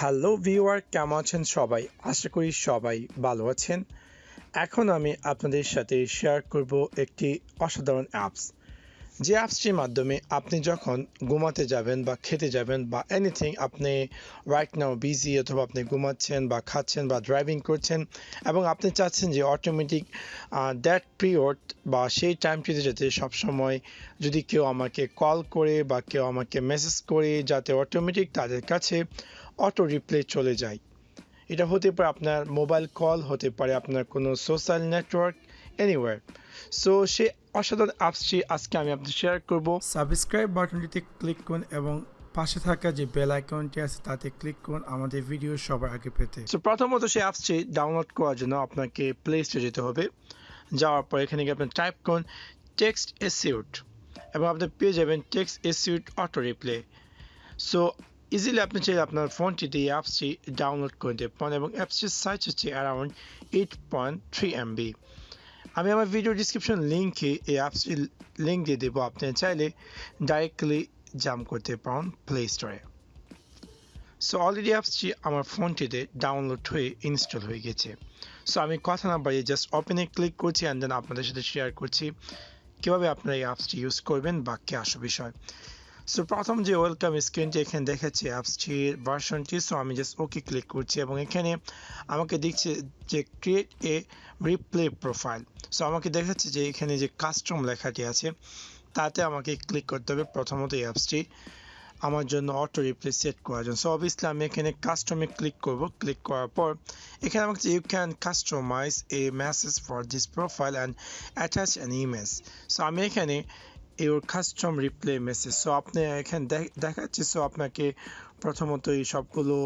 Hello viewer, কেমন আছেন সবাই? আশা করি সবাই ভালো আছেন। এখন আমি আপনাদের সাথে শেয়ার করব একটি অসাধারণ অ্যাপস। যে অ্যাপসটির মাধ্যমে আপনি যখন ঘুমাতে যাবেন বা খেতে যাবেন বা এনিথিং, আপনি রাইট নাও বিজি অথবা আপনি ঘুমাচ্ছেন বা খাচ্ছেন বা ড্রাইভিং করছেন এবং আপনি চাচ্ছেন যে অটোমেটিক দ্যাট পিরিয়ড বা সেই টাইমটিতে যাতে সবসময় যদি কেউ আমাকে কল করে বা কেউ আমাকে মেসেজ করে যাতে অটোমেটিক তাদের কাছে অটো রিপ্লে চলে যায়। এটা হতে পারে আপনার মোবাইল কল, হতে পারে আপনার কোনো সোশ্যাল নেটওয়ার্ক, এনিওয়্যার। সো সে অসাধারণ অ্যাপসটি আজকে আমি আপনাদের শেয়ার করব। সাবস্ক্রাইব বাটনটিতে ক্লিক করুন এবং পাশে থাকা যে বেল আইকনটি আছে তাতে ক্লিক করুন আমাদের ভিডিও সবার আগে পেতে। সো প্রথমত সেই অ্যাপসটি ডাউনলোড করার জন্য আপনাকে প্লে স্টোরে যেতে হবে। যাওয়ার পর এখানে গিয়ে আপনি টাইপ করুন টেক্সট এসিউট এবং আপনি পেয়ে যাবেন টেক্সট এসিউট অটো রিপ্লে। সো ইজিলি আপনি চাইলে আপনার ফোনটিতে এই অ্যাপসটি ডাউনলোড করে নিতে পারেন এবং অ্যাপসটির সাইজ হচ্ছে অ্যারাউন্ড 8.3 MB। আমি আমার ভিডিও ডিসক্রিপশন লিঙ্কে এই অ্যাপসটির লিঙ্ক দিয়ে দেবো, আপনি চাইলে ডাইরেক্টলি জাম্প করতে পারেন প্লে স্টোরে। সো অলরেডি অ্যাপসটি আমার ফোনটিতে ডাউনলোড হয়ে ইনস্টল হয়ে গেছে। সো আমি কথা না বাড়িয়ে জাস্ট ওপেনে ক্লিক করছি অ্যান্ড দেন আপনাদের সাথে শেয়ার করছি কীভাবে আপনারা এই অ্যাপসটি ইউজ করবেন বা কী আসল বিষয়। সো প্রথম যে ওয়েলকাম স্ক্রিনটি এখানে দেখাচ্ছে অ্যাপসটির ভার্সনটি। সো আমি জাস্ট ওকে ক্লিক করছি এবং এখানে আমাকে দেখছে যে create a reply profile. So আমাকে দেখাচ্ছে যে এখানে যে কাস্টম লেখাটি আছে তাতে আমাকে ক্লিক করতে হবে প্রথমত এই অ্যাপসটি আমার জন্য অটো রিপ্লে সেট করার জন্য। সো অবভিয়াসলি আমি এখানে কাস্টমে ক্লিক করব। ক্লিক করার পর এখানে আমাকে you can customize a message for this profile and attach an image. So আমি এখানে your custom reply message. So আপনি এখানে দেখাচ্ছে। সো আপনাকে প্রথমত এই সবগুলো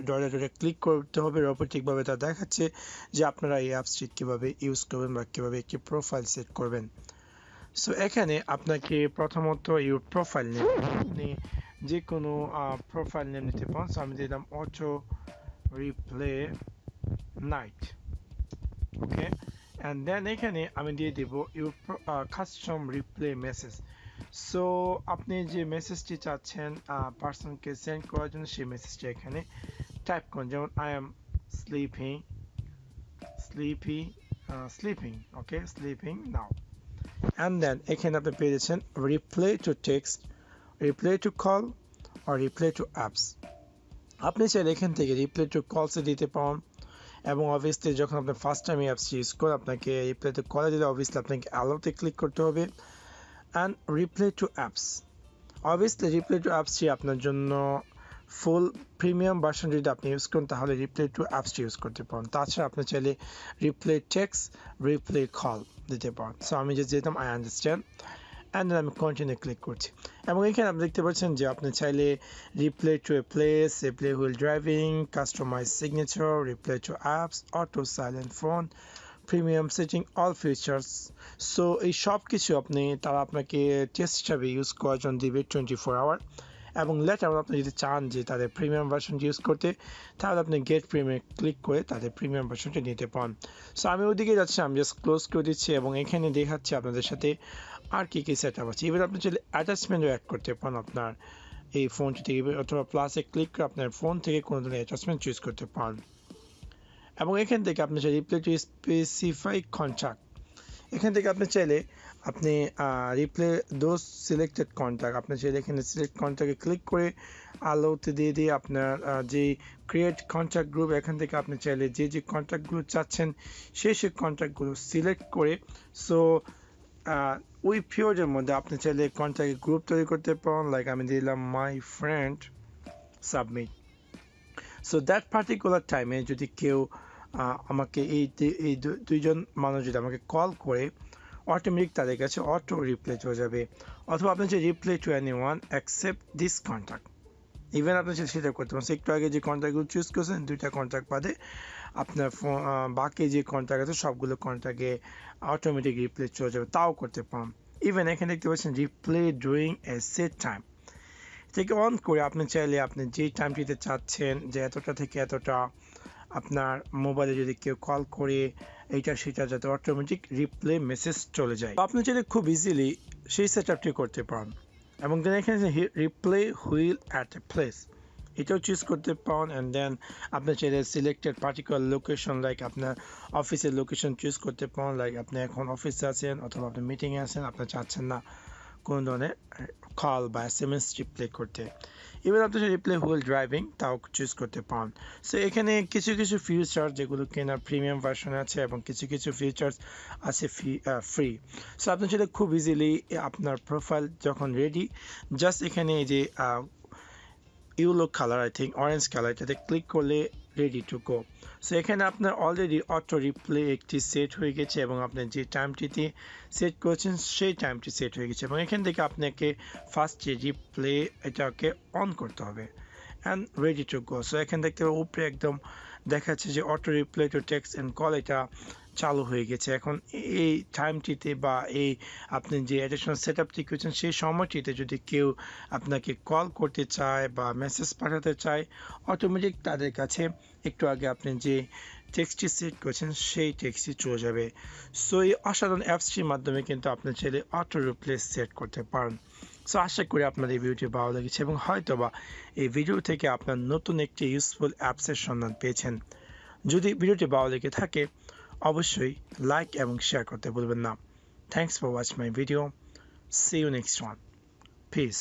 ডটে ক্লিক করতে হবে, রোবোটিকভাবে তা দেখাচ্ছে যে আপনারা এই অ্যাপসটি কীভাবে ইউজ করবেন বা কীভাবে একটি প্রোফাইল সেট করবেন। সো এখানে আপনাকে প্রথমত ইউর প্রোফাইল নেম, আপনি যে কোনো প্রোফাইল নেম নিতে পারেন। সো আমি দিলাম auto reply night, okay. And then এখানে আমি দিয়ে দেব your custom reply message. So আপনি যে মেসেজটি চাচ্ছেন পার্সনকে সেন্ড করার জন্য সেই মেসেজটি এখানে টাইপ করুন, যেমন I am sleeping okay, sleeping now. And then এখানে আপনি পেয়ে যাচ্ছেন reply to text, reply to call আর রিপ্লে টু অ্যাপস। আপনি চাইলে এখান থেকে রিপ্লে টু কলসে দিতে পারেন এবং অবভিয়াসলি যখন আপনি ফার্স্ট টাইম এই অ্যাপসটি ইউজ করেন আপনাকে রিপ্লে টু কলে দিলে অবভিয়াসলি আপনাকে অ্যালাউতে ক্লিক করতে হবে। And reply to apps, obviously reply to অ্যাপসটি আপনার জন্য ফুল প্রিমিয়াম ভার্সন যদি আপনি ইউজ করেন তাহলে রিপ্লে টু অ্যাপসটি ইউজ করতে পারেন। তাছাড়া আপনি চাইলে রিপ্লে টেক্সট, রিপ্লে কল দিতে পারেন। সো আমি যে যেতাম আই আন্ডারস্ট্যান্ড অ্যান্ড দেন আমি কন্টিনিউ ক্লিক করছি এবং এখানে আপনি দেখতে পাচ্ছেন যে আপনি চাইলে reply to a place, reply while driving, customize signature, reply to apps, auto silent phone, premium setting, all features. So এই সব কিছু তারা আপনাকে টেস্ট হিসাবে ইউজ করার জন্য দিবে 24 আওয়ার এবং লেটার আপনি যদি চান যে তাদের প্রিমিয়াম ভার্সনটি ইউজ করতে তাহলে আপনি গেট প্রিমিয়াম ক্লিক করে তাদের প্রিমিয়াম ভার্সনটি নিতে পারেন। সো আমি ওইদিকে যাচ্ছি, আমি জাস্ট ক্লোজ করে দিচ্ছি এবং এখানে দেখাচ্ছি আপনাদের সাথে আর কী কী সেট আপ আছে। এবার আপনি চাইলে অ্যাটাচমেন্টও অ্যাড করতে পারেন আপনার এই ফোনটি থেকে, অথবা প্লাসে ক্লিক করে আপনার ফোন থেকে কোনো ধরনের অ্যাটাচমেন্ট চুজ করতে পারেন এবং এখান থেকে আপনি চাইলে রিপ্লে টু স্পেসিফাই কন্ট্যাক্ট, এখান থেকে আপনি চাইলে আপনি রিপ্লে দোজ সিলেক্টেড কন্ট্যাক্ট, আপনি চাইলে এখানে সিলেক্ট কন্ট্যাক্টে ক্লিক করে আলোতে দিয়ে আপনার যে ক্রিয়েট কন্ট্যাক্ট গ্রুপ, এখান থেকে আপনি চাইলে যে কন্ট্যাক্টগুলো চাচ্ছেন সেই কন্ট্যাক্টগুলো সিলেক্ট করে সো ওই পিরিয়ডের মধ্যে আপনি চাইলে কন্ট্যাক্ট গ্রুপ তৈরি করতে পারেন। লাইক আমি দিলাম my friend submit. So that particular টাইমে যদি কেউ আমাকে এই দুইজন মানুষ যদি আমাকে কল করে অটোমেটিক তাদের কাছে অটো রিপ্লে চলে যাবে, অথবা আপনি যে reply to anyone accept this contact, even আপনি সেটা করতে পারেন। একটু আগে যে কন্ট্যাক্টগুলো চুজ করছেন দুইটা কন্ট্যাক্ট বাদে আপনার বাকি যে কন্ট্যাক্ট আছে সবগুলো কন্ট্যাক্টে অটোমেটিক রিপ্লে চলে যাবে, তাও করতে পারেন। ইভেন এখানে দেখতে পাচ্ছেন রিপ্লে ডুরিং এ সেট টাইম, থেকে অন করে আপনি চাইলে আপনি যেই টাইমটিতে চাচ্ছেন যে এতটা থেকে এতটা আপনার মোবাইলে যদি কেউ কল করে এইটা সেটা যাতে অটোমেটিক রিপ্লে মেসেজ চলে যায়, আপনি চাইলে খুব ইজিলি সেই সেট আপটি করতে পারেন। এবং দেন এখানে reply while at a place, এটাও চুজ করতে পারেন। অ্যান্ড দেন আপনি চাইলে সিলেক্টেড পার্টিকুলার লোকেশন লাইক আপনার অফিসের লোকেশন চুজ করতে পারেন, লাইক আপনি এখন অফিসে আছেন অথবা আপনি মিটিংয়ে আছেন, আপনি চাচ্ছেন না কোনো ধরনের কল বা SMS রিপ্লে করতে। এবার আপনি যদি রিপ্লে হুইল ড্রাইভিং তাও চুজ করতে পারেন। সো এখানে কিছু কিছু ফিচার যেগুলো কেনার প্রিমিয়াম ভার্সনে আছে এবং কিছু কিছু ফিচার্স আছে ফ্রি। সো আপনি সেটা খুব ইজিলি আপনার প্রোফাইল যখন রেডি, জাস্ট এখানে এই যে yellow colour, I think orange colour, এটাতে ক্লিক করলে রেডি টু গো। সো এখানে আপনার অলরেডি অটো রিপ্লে একটি সেট হয়ে গেছে এবং আপনি যে টাইমটিতে সেট করেছেন সেই টাইমটি সেট হয়ে গেছে এবং এখান থেকে আপনাকে ফার্স্ট যে রিপ্লে এটাকে অন করতে হবে and ready to go. So এখান থেকে উপরে একদম দেখাচ্ছে যে auto reply to text and call এটা চালু হয়ে গেছে। এখন এই টাইমটিতে বা এই আপনি যে অ্যাডিশনাল সেট আপটি করেছেন সেই সময়টিতে যদি কেউ আপনাকে কল করতে চায় বা মেসেজ পাঠাতে চায়, অটোমেটিক তাদের কাছে একটু আগে আপনি যে টেক্সটটি সেট করেছেন সেই টেক্সটটি চলে যাবে। সো এই অসাধারণ অ্যাপসটির মাধ্যমে কিন্তু আপনি চাইলে অটো রিপ্লেস সেট করতে পারেন। সো আশা করি আপনার এই ভিডিওটি ভালো লেগেছে এবং হয়তোবা এই ভিডিও থেকে আপনার নতুন একটি ইউজফুল অ্যাপসের সন্ধান পেয়েছেন। যদি ভিডিওটি ভালো লেগে থাকে অবশ্যই লাইক এবং শেয়ার করতে ভুলবেন না। Thanks for watching my video. See you next one. Piece.